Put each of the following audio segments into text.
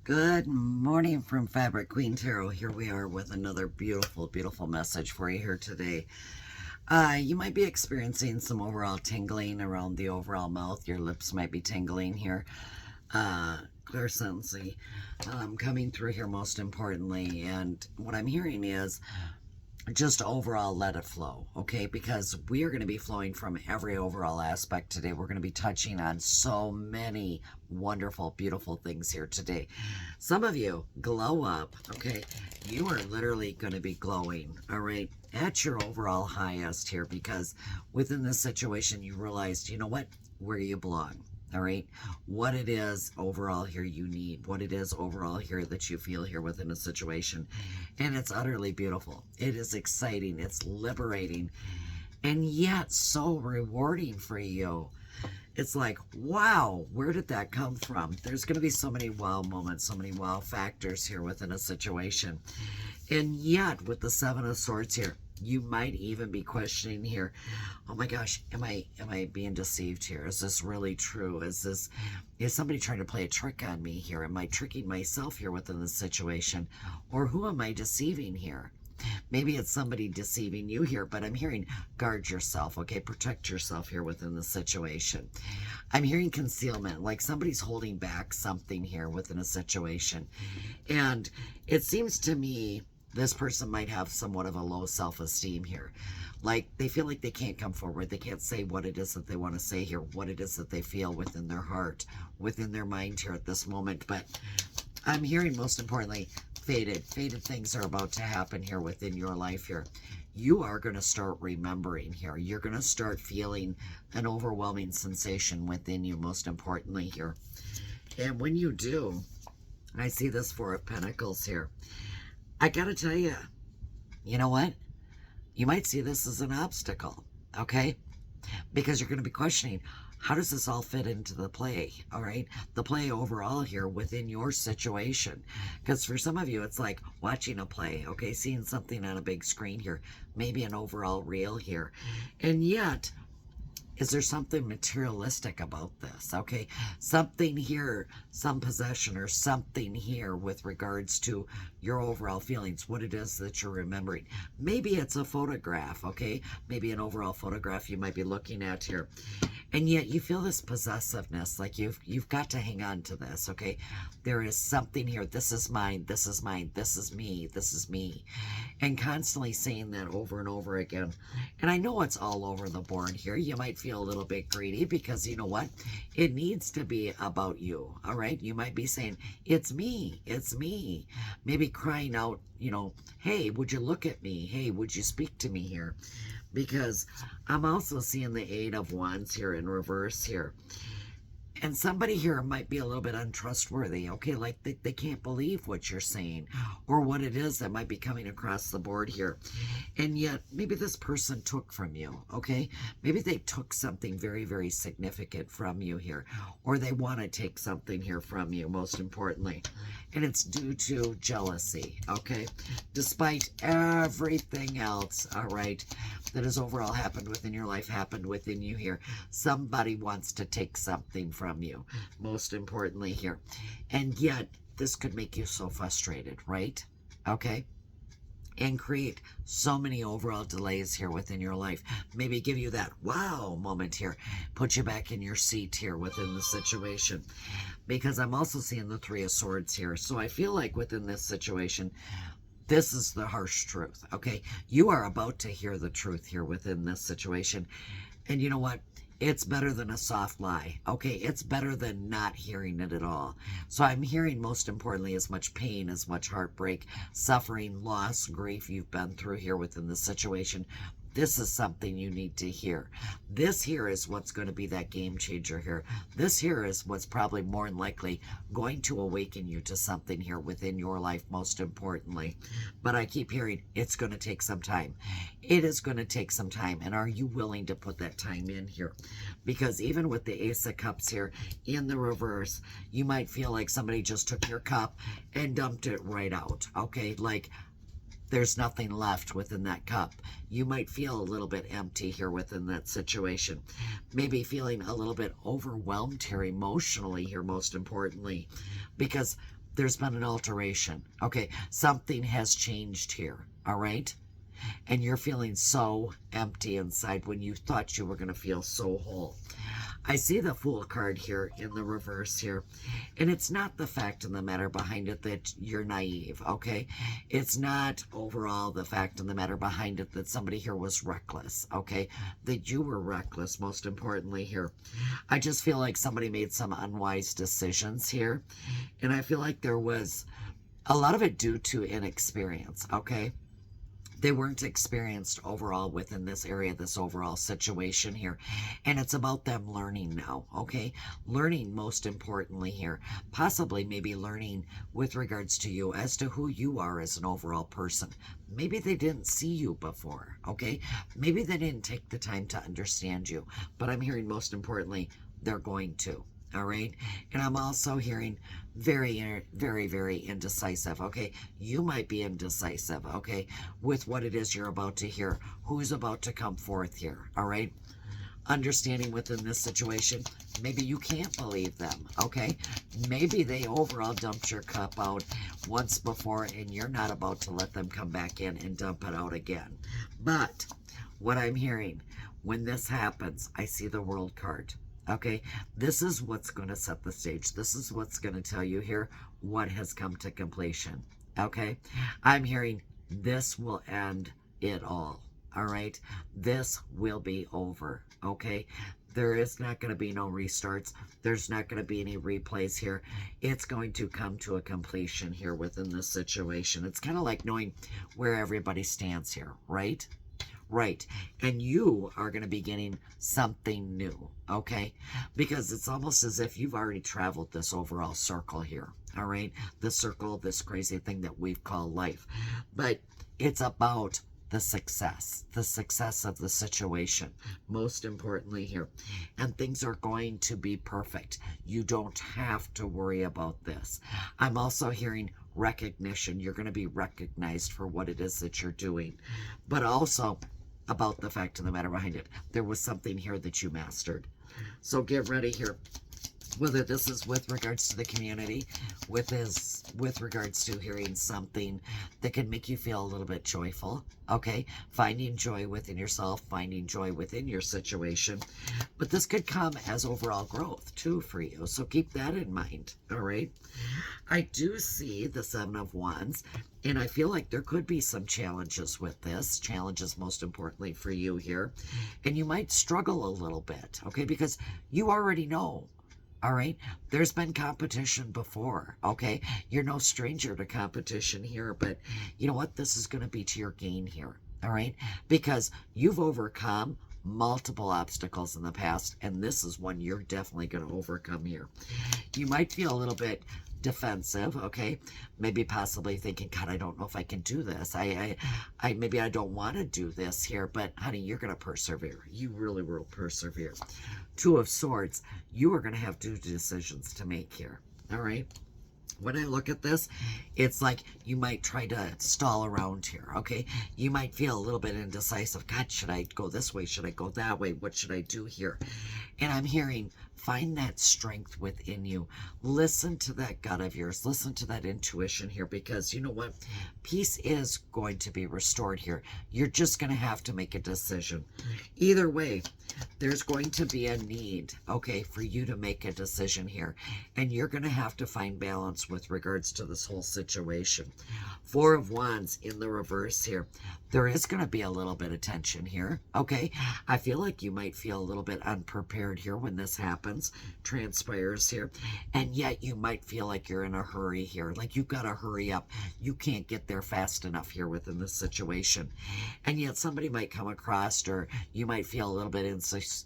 Good morning from Fabric Queen Tarot. Here we are with another beautiful, beautiful message for you here today. You might be experiencing some overall tingling around the overall mouth. Your lips might be tingling here. Clairsentient coming through here most importantly. And what I'm hearing is just overall let it flow, okay? Because we are going to be flowing from every overall aspect today. We're going to be touching on so many wonderful, beautiful things here today. Some of you glow up, okay? You are literally going to be glowing, all right? At your overall highest here, because within this situation, you realized, you know what? Where you belong. All right, what it is overall here you need, what it is overall here that you feel here within a situation. And it's utterly beautiful. It is exciting. It's liberating. And yet so rewarding for you. It's like, wow, where did that come from? There's going to be so many wow moments, so many wow factors here within a situation. And yet, with the Seven of Swords here, you might even be questioning here, oh my gosh, am I being deceived here? Is this really true? Is somebody trying to play a trick on me here? Am I tricking myself here within this situation? Or who am I deceiving here? Maybe it's somebody deceiving you here, but I'm hearing guard yourself, okay? Protect yourself here within the situation. I'm hearing concealment, like somebody's holding back something here within a situation. And it seems to me this person might have somewhat of a low self-esteem here. Like they feel like they can't come forward. They can't say what it is that they want to say here, what it is that they feel within their heart, within their mind here at this moment. But I'm hearing most importantly, fated things are about to happen here within your life here. You are going to start remembering here. You're going to start feeling an overwhelming sensation within you, most importantly here. And when you do, I see this Four of Pentacles here. I gotta tell you, you know what? You might see this as an obstacle, okay? Because you're going to be questioning, how does this all fit into the play, all right? The play overall here within your situation. Because for some of you, it's like watching a play, okay? Seeing something on a big screen here, maybe an overall reel here. And yet, is there something materialistic about this? Okay, something here, some possession or something here with regards to your overall feelings, what it is that you're remembering. Maybe it's a photograph, okay? Maybe an overall photograph you might be looking at here. And yet you feel this possessiveness, like you've got to hang on to this, okay? There is something here. This is mine. This is mine. This is me. This is me. And constantly saying that over and over again. And I know it's all over the board here. You might feel a little bit greedy because you know what? It needs to be about you, all right? You might be saying, it's me. It's me. Maybe crying out, you know, hey, would you look at me? Hey, would you speak to me here? Because I'm also seeing the Eight of Wands here in reverse here. And somebody here might be a little bit untrustworthy, okay? Like they can't believe what you're saying or what it is that might be coming across the board here. And yet, maybe this person took from you, okay? Maybe they took something very, very significant from you here. Or they want to take something here from you, most importantly. And it's due to jealousy, okay? Despite everything else, all right, that has overall happened within your life, happened within you here. Somebody wants to take something from you, most importantly here. And yet, this could make you so frustrated, right? Okay? And create so many overall delays here within your life. Maybe give you that wow moment here. Put you back in your seat here within the situation. Because I'm also seeing the Three of Swords here. So I feel like within this situation, this is the harsh truth, okay? You are about to hear the truth here within this situation. And you know what? It's better than a soft lie, okay? It's better than not hearing it at all. So I'm hearing, most importantly, as much pain, as much heartbreak, suffering, loss, grief you've been through here within this situation. This is something you need to hear. This here is what's going to be that game changer here. This here is what's probably more than likely going to awaken you to something here within your life, most importantly. But I keep hearing it's going to take some time. It is going to take some time. And are you willing to put that time in here? Because even with the Ace of Cups here in the reverse, you might feel like somebody just took your cup and dumped it right out. Okay, like there's nothing left within that cup. You might feel a little bit empty here within that situation. Maybe feeling a little bit overwhelmed here emotionally here, most importantly, because there's been an alteration. Okay, something has changed here. All right, and you're feeling so empty inside when you thought you were going to feel so whole. I see the Fool card here in the reverse here. And it's not the fact of the matter behind it that you're naive, okay? It's not overall the fact of the matter behind it that somebody here was reckless, okay? That you were reckless, most importantly here. I just feel like somebody made some unwise decisions here. And I feel like there was a lot of it due to inexperience, okay? They weren't experienced overall within this area, this overall situation here. And it's about them learning now, okay? Learning most importantly here, possibly maybe learning with regards to you as to who you are as an overall person. Maybe they didn't see you before, okay? Maybe they didn't take the time to understand you. But I'm hearing most importantly, they're going to. All right. And I'm also hearing very, very, very indecisive. Okay. You might be indecisive. Okay. With what it is you're about to hear. Who's about to come forth here. All right. Understanding within this situation, maybe you can't believe them. Okay. Maybe they overall dumped your cup out once before and you're not about to let them come back in and dump it out again. But what I'm hearing when this happens, I see the World card. Okay, this is what's going to set the stage. This is what's going to tell you here what has come to completion. Okay, I'm hearing this will end it all. All right, this will be over. Okay, there is not going to be no restarts. There's not going to be any replays here. It's going to come to a completion here within this situation. It's kind of like knowing where everybody stands here, right? Right. And you are going to be getting something new, okay? Because it's almost as if you've already traveled this overall circle here, all right? The circle, this crazy thing that we've called life. But it's about the success of the situation, most importantly here. And things are going to be perfect. You don't have to worry about this. I'm also hearing recognition. You're going to be recognized for what it is that you're doing. But also about the fact of the matter behind it. There was something here that you mastered. So get ready here. Whether this is with regards to the community, with regards to hearing something that can make you feel a little bit joyful, okay? Finding joy within yourself, finding joy within your situation. But this could come as overall growth, too, for you. So keep that in mind, all right? I do see the Seven of Wands, and I feel like there could be some challenges with this. Challenges, most importantly, for you here. And you might struggle a little bit, okay? Because you already know. All right. There's been competition before. Okay. You're no stranger to competition here, but you know what? This is going to be to your gain here. All right. Because you've overcome multiple obstacles in the past, and this is one you're definitely going to overcome here. You might feel a little bit defensive, okay? Maybe possibly thinking, God, I don't know if I can do this. Maybe I don't want to do this here, but honey, you're going to persevere. You really will persevere. Two of Swords, you are going to have two decisions to make here, all right? When I look at this, it's like you might try to stall around here, okay? You might feel a little bit indecisive. God, should I go this way? Should I go that way? What should I do here? And I'm hearing, find that strength within you. Listen to that gut of yours. Listen to that intuition here, because you know what? Peace is going to be restored here. You're just going to have to make a decision. Either way, there's going to be a need, okay, for you to make a decision here. And you're going to have to find balance with regards to this whole situation. Four of Wands in the reverse here. There is going to be a little bit of tension here, okay? I feel like you might feel a little bit unprepared here when this happens, transpires here. And yet you might feel like you're in a hurry here, like you've got to hurry up. You can't get there fast enough here within this situation. And yet somebody might come across, or you might feel a little bit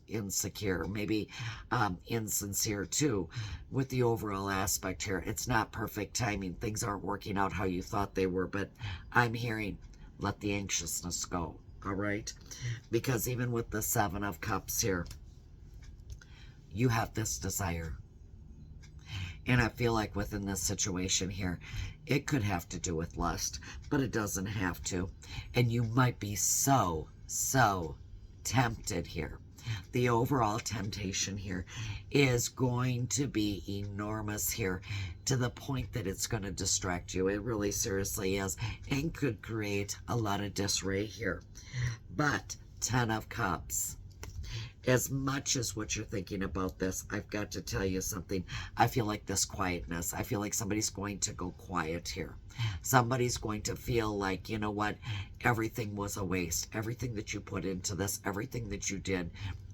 insecure, maybe insincere too, with the overall aspect here. It's not perfect timing. Things aren't working out how you thought they were, but I'm hearing, let the anxiousness go, all right? Because even with the Seven of Cups here, you have this desire. And I feel like within this situation here, it could have to do with lust, but it doesn't have to. And you might be so tempted here the overall temptation here is going to be enormous here, to the point that it's going to distract you. It really seriously is, and could create a lot of disarray here. But 10 of Cups. As much as what you're thinking about this, I've got to tell you something. I feel like this quietness. I feel like somebody's going to go quiet here. Somebody's going to feel like, you know what, everything was a waste. Everything that you put into this, everything that you did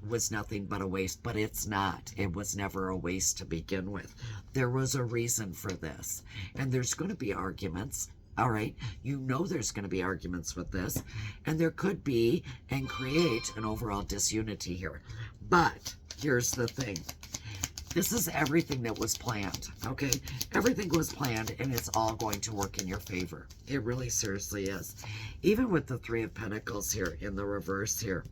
was nothing but a waste. But it's not. It was never a waste to begin with. There was a reason for this. And there's going to be arguments. All right, you know there's going to be arguments with this, and there could be and create an overall disunity here. But here's the thing. This is everything that was planned, okay? Everything was planned, and it's all going to work in your favor. It really seriously is. Even with the Three of Pentacles here in the reverse here,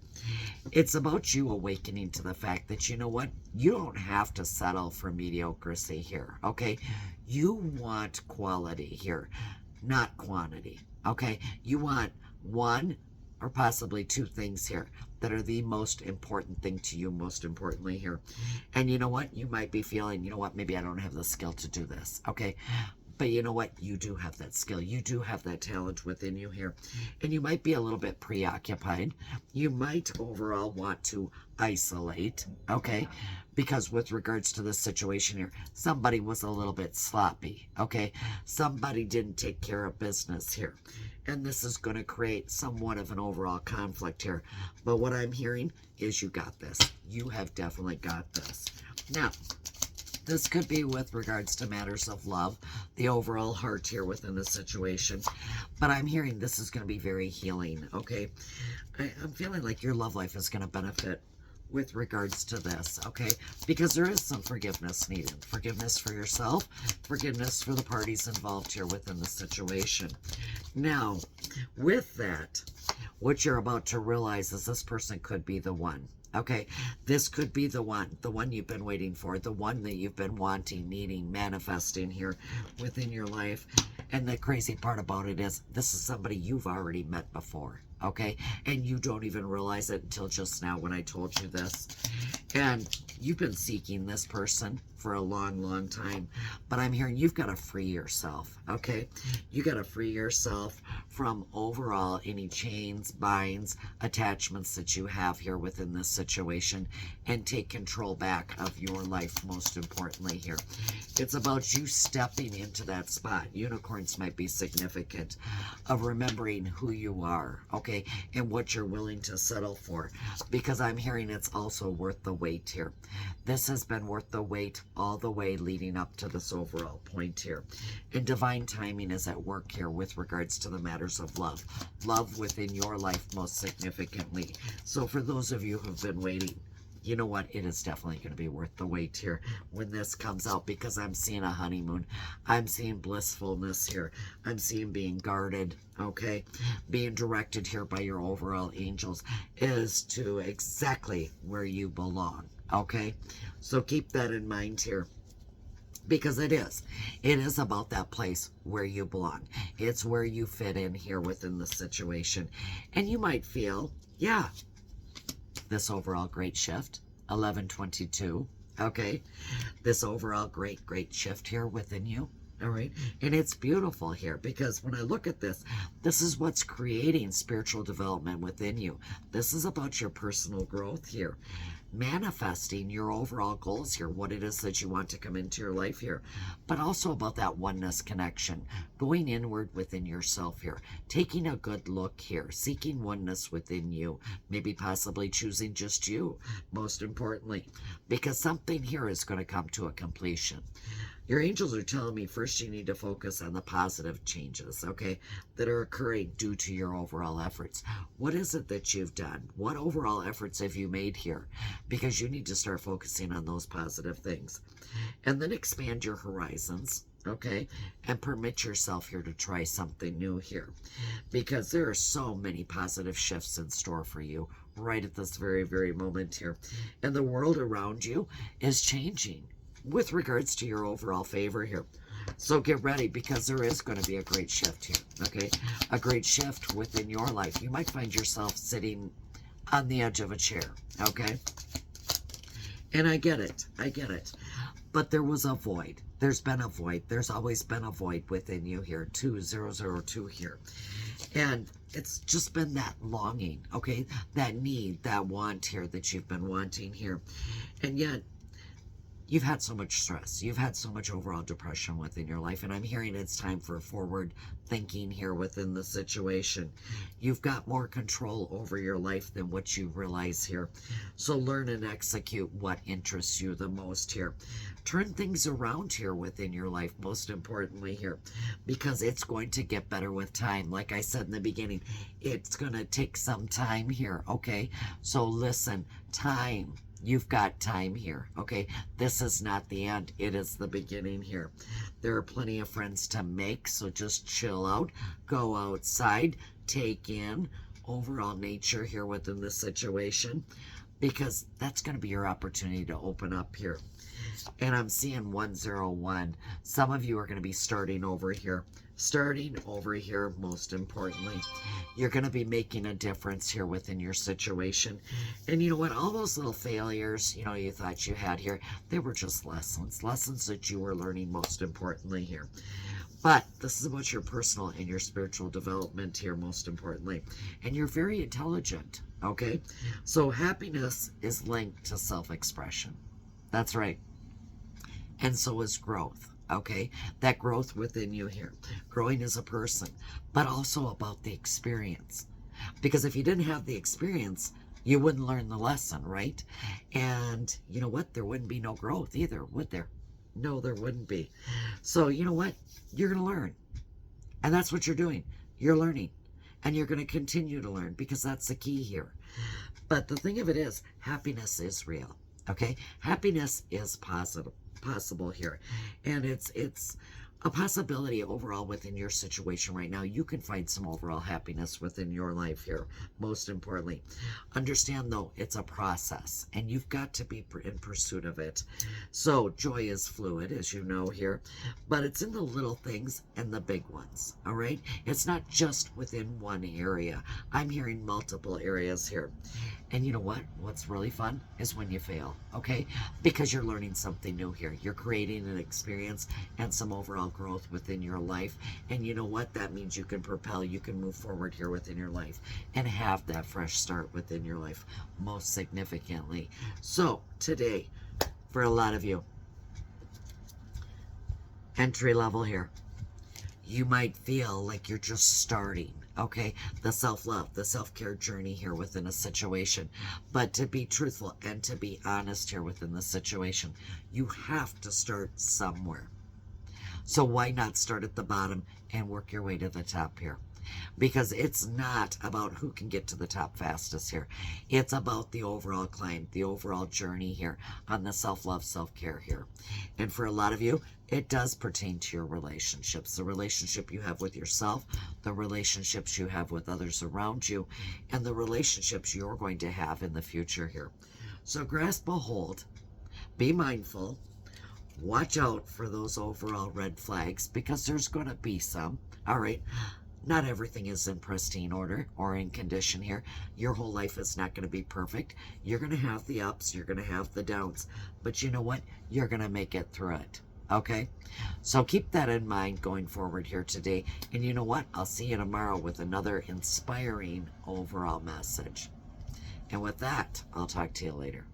it's about you awakening to the fact that, you know what? You don't have to settle for mediocrity here, okay? You want quality here, not quantity, okay? You want one or possibly two things here that are the most important thing to you, most importantly here. And you know what? You might be feeling, you know what? Maybe I don't have the skill to do this, okay? But you know what? You do have that skill. You do have that talent within you here. And you might be a little bit preoccupied. You might overall want to isolate, okay? Because with regards to this situation here, somebody was a little bit sloppy, okay? Somebody didn't take care of business here. And this is going to create somewhat of an overall conflict here. But what I'm hearing is you got this. You have definitely got this. Now, this could be with regards to matters of love, the overall heart here within the situation. But I'm hearing this is going to be very healing, okay? I'm feeling like your love life is going to benefit with regards to this, okay? Because there is some forgiveness needed. Forgiveness for yourself, forgiveness for the parties involved here within the situation. Now, with that, what you're about to realize is this person could be the one. Okay, this could be the one you've been waiting for, the one that you've been wanting, needing, manifesting here within your life. And the crazy part about it is this is somebody you've already met before, okay? And you don't even realize it until just now when I told you this. And you've been seeking this person for a long, long time. But I'm hearing you've got to free yourself, okay? You got to free yourself from overall any chains, binds, attachments that you have here within this situation and take control back of your life, most importantly here. It's about you stepping into that spot. Unicorns might be significant of remembering who you are, okay, and what you're willing to settle for, because I'm hearing it's also worth the wait here. This has been worth the wait all the way leading up to this overall point here. And divine timing is at work here with regards to the matters of love. Love within your life most significantly. So for those of you who've been waiting, you know what? It is definitely going to be worth the wait here when this comes out, because I'm seeing a honeymoon. I'm seeing blissfulness here. I'm seeing being guarded, okay? Being directed here by your overall angels is to exactly where you belong, okay? So keep that in mind here. Because it is about that place where you belong. It's where you fit in here within the situation. And you might feel, yeah, this overall great shift, 1122, okay? This overall great shift here within you, all right? And it's beautiful here because when I look at this, this is what's creating spiritual development within you. This is about your personal growth here. Manifesting your overall goals here, what it is that you want to come into your life here, but also about that oneness connection, going inward within yourself here, taking a good look here, seeking oneness within you, maybe possibly choosing just you, most importantly, because something here is going to come to a completion. Your angels are telling me first you need to focus on the positive changes, okay, that are occurring due to your overall efforts. What is it that you've done? What overall efforts have you made here? Because you need to start focusing on those positive things. And then expand your horizons, okay, and permit yourself here to try something new here. Because there are so many positive shifts in store for you right at this very, very moment here. And the world around you is changing with regards to your overall favor here. So get ready, because there is going to be a great shift here, okay? A great shift within your life. You might find yourself sitting on the edge of a chair, okay? And I get it. I get it. But there was a void. There's been a void. There's always been a void within you here. 2002 here. And it's just been that longing, okay? That need, that want here that you've been wanting here. And yet, you've had so much stress. You've had so much overall depression within your life. And I'm hearing it's time for forward thinking here within the situation. You've got more control over your life than what you realize here. So learn and execute what interests you the most here. Turn things around here within your life, most importantly here, because it's going to get better with time. Like I said in the beginning, it's going to take some time here, okay? So listen, time. You've got time here, okay? This is not the end. It is the beginning here. There are plenty of friends to make, so just chill out. Go outside. Take in overall nature here within the situation, because that's going to be your opportunity to open up here. And I'm seeing 101. Some of you are going to be starting over here. Starting over here, most importantly. You're going to be making a difference here within your situation. And you know what? All those little failures, you know, you thought you had here, they were just lessons. Lessons that you were learning, most importantly here. But this is about your personal and your spiritual development here, most importantly. And you're very intelligent, okay? So happiness is linked to self-expression. That's right. And so is growth, okay? That growth within you here. Growing as a person, but also about the experience. Because if you didn't have the experience, you wouldn't learn the lesson, right? And you know what? There wouldn't be no growth either, would there? No, there wouldn't be. So you know what? You're going to learn. And that's what you're doing. You're learning. And you're going to continue to learn, because that's the key here. But the thing of it is, happiness is real, okay? Happiness is possible here, and it's a possibility overall within your situation right now. You can find some overall happiness within your life here, most importantly. Understand, though, it's a process, and you've got to be in pursuit of it. So joy is fluid, as you know here, but it's in the little things and the big ones, all right? It's not just within one area. I'm hearing multiple areas here. And you know what? What's really fun is when you fail, okay? Because you're learning something new here. You're creating an experience and some overall growth within your life. And you know what? That means you can propel, you can move forward here within your life and have that fresh start within your life, most significantly. So today, for a lot of you, entry level here, you might feel like you're just starting, okay? The self-love, the self-care journey here within a situation. But to be truthful and to be honest here within the situation, you have to start somewhere. So why not start at the bottom and work your way to the top here? Because it's not about who can get to the top fastest here. It's about the overall climb, the overall journey here on the self-love, self-care here. And for a lot of you, it does pertain to your relationships, the relationship you have with yourself, the relationships you have with others around you, and the relationships you're going to have in the future here. So grasp a hold, be mindful, watch out for those overall red flags, because there's going to be some, all right? Not everything is in pristine order or in condition here. Your whole life is not going to be perfect. You're going to have the ups, you're going to have the downs, but you know what? You're going to make it through it. Okay? So keep that in mind going forward here today. And you know what? I'll see you tomorrow with another inspiring overall message. And with that, I'll talk to you later.